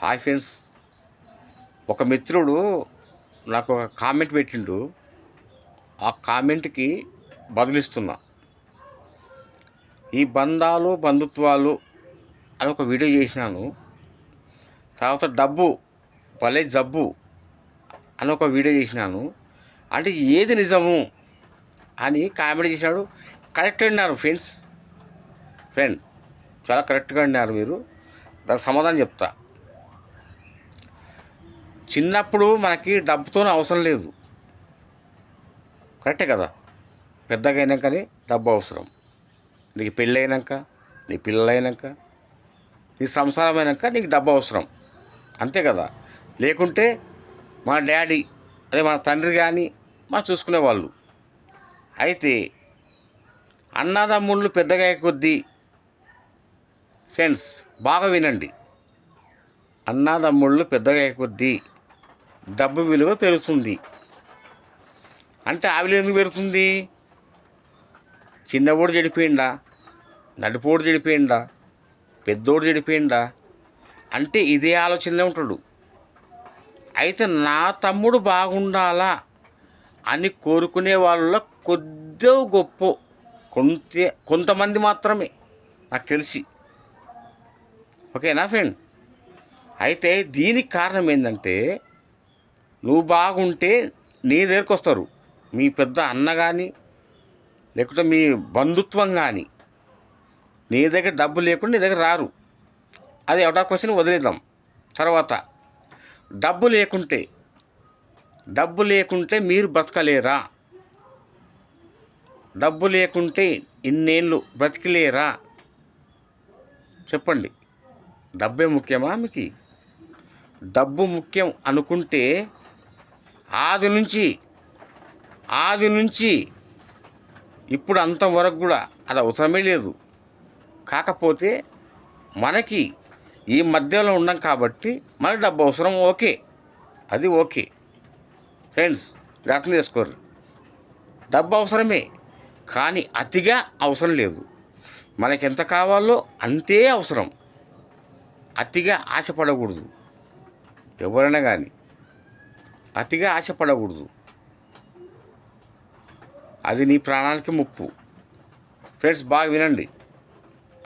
Hi friends, ఒక మిత్రుడు నాకు ఒక కామెంట్ పెట్టిండు. ఆ కామెంట్కి బదులిస్తున్నా. ఈ బంధాలు బంధుత్వాలు అని ఒక వీడియో చేసినాను. తర్వాత డబ్బు భలే జబ్బు అని ఒక వీడియో చేసినాను. అంటే ఏది నిజము అని కామెంట్ చేసినాడు. కరెక్ట్ అన్నారు ఫ్రెండ్ చాలా కరెక్ట్గా అన్నారు మీరు. దానికి సమాధానం చెప్తా. చిన్నప్పుడు మనకి డబ్బుతో అవసరం లేదు, కరెక్టే కదా. పెద్దగా అయినాకనే డబ్బు అవసరం. నీకు పెళ్ళి అయినాక, నీ పిల్లలు అయినాక, నీ సంసారం అయినాక నీకు డబ్బు అవసరం, అంతే కదా. లేకుంటే మన డాడీ అదే మన తండ్రి కానీ మనం చూసుకునేవాళ్ళు. అయితే అన్నదమ్ముళ్ళు పెద్దగా కొద్దీ ఫ్రెండ్స్ బాగా వినండి, అన్నదమ్ముళ్ళు పెద్దగా కొద్దీ డబ్బు విలువ పెరుగుతుంది. అంటే ఆ విలువ ఎందుకు పెరుగుతుంది? చిన్నవాడు చెడిపోయిందా, నడిపోడు చెడిపోయిందా, పెద్దోడు చెడిపోయిందా అంటే ఇదే ఆలోచనలో ఉంటాడు. అయితే నా తమ్ముడు బాగుండాలా అని కోరుకునే వాళ్ళలో కొద్దో గొప్ప కొంతమంది మాత్రమే నాకు తెలిసి. ఓకేనా ఫ్రెండ్? అయితే దీనికి కారణం ఏంటంటే, నువ్వు బాగుంటే నీ దగ్గరికి వస్తారు. మీ పెద్ద అన్న కానీ లేకుంటే మీ బంధుత్వం కానీ నీ దగ్గర డబ్బు లేకుండా నీ దగ్గర రారు. అది అవుట్ ఆఫ్ క్వశ్చన్, వదిలేద్దాం. తర్వాత డబ్బు లేకుంటే మీరు బ్రతకలేరా? డబ్బు లేకుంటే ఇన్నేళ్ళు బ్రతికలేరా? చెప్పండి. డబ్బే ముఖ్యమా మీకు? డబ్బు ముఖ్యం అనుకుంటే ఆది నుంచి ఇప్పుడు అంతవరకు కూడా అది అవసరమే లేదు. కాకపోతే మనకి ఈ మధ్యలో ఉన్నాం కాబట్టి మనకి డబ్బు అవసరం, ఓకే, అది ఓకే ఫ్రెండ్స్, అర్థం చేసుకోరు. డబ్బు అవసరమే, కానీ అతిగా అవసరం లేదు. మనకి ఎంత కావాలో అంతే అవసరం. అతిగా ఆశపడకూడదు. ఎవరైనా కానీ అతిగా ఆశపడకూడదు. అది నీ ప్రాణానికి ముప్పు. ఫ్రెండ్స్ బాగా వినండి.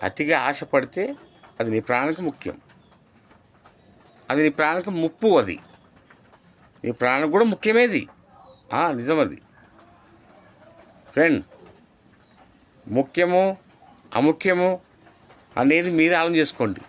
అతిగా ఆశపడితే అది నీ ప్రాణానికి ముఖ్యం, అది నీ ప్రాణానికి ముప్పు. అది నీ ప్రాణానికి కూడా ముఖ్యమేది, నిజం అది ఫ్రెండ్. ముఖ్యమో అముఖ్యమో అనేది మీరు ఆలోచన చేసుకోండి.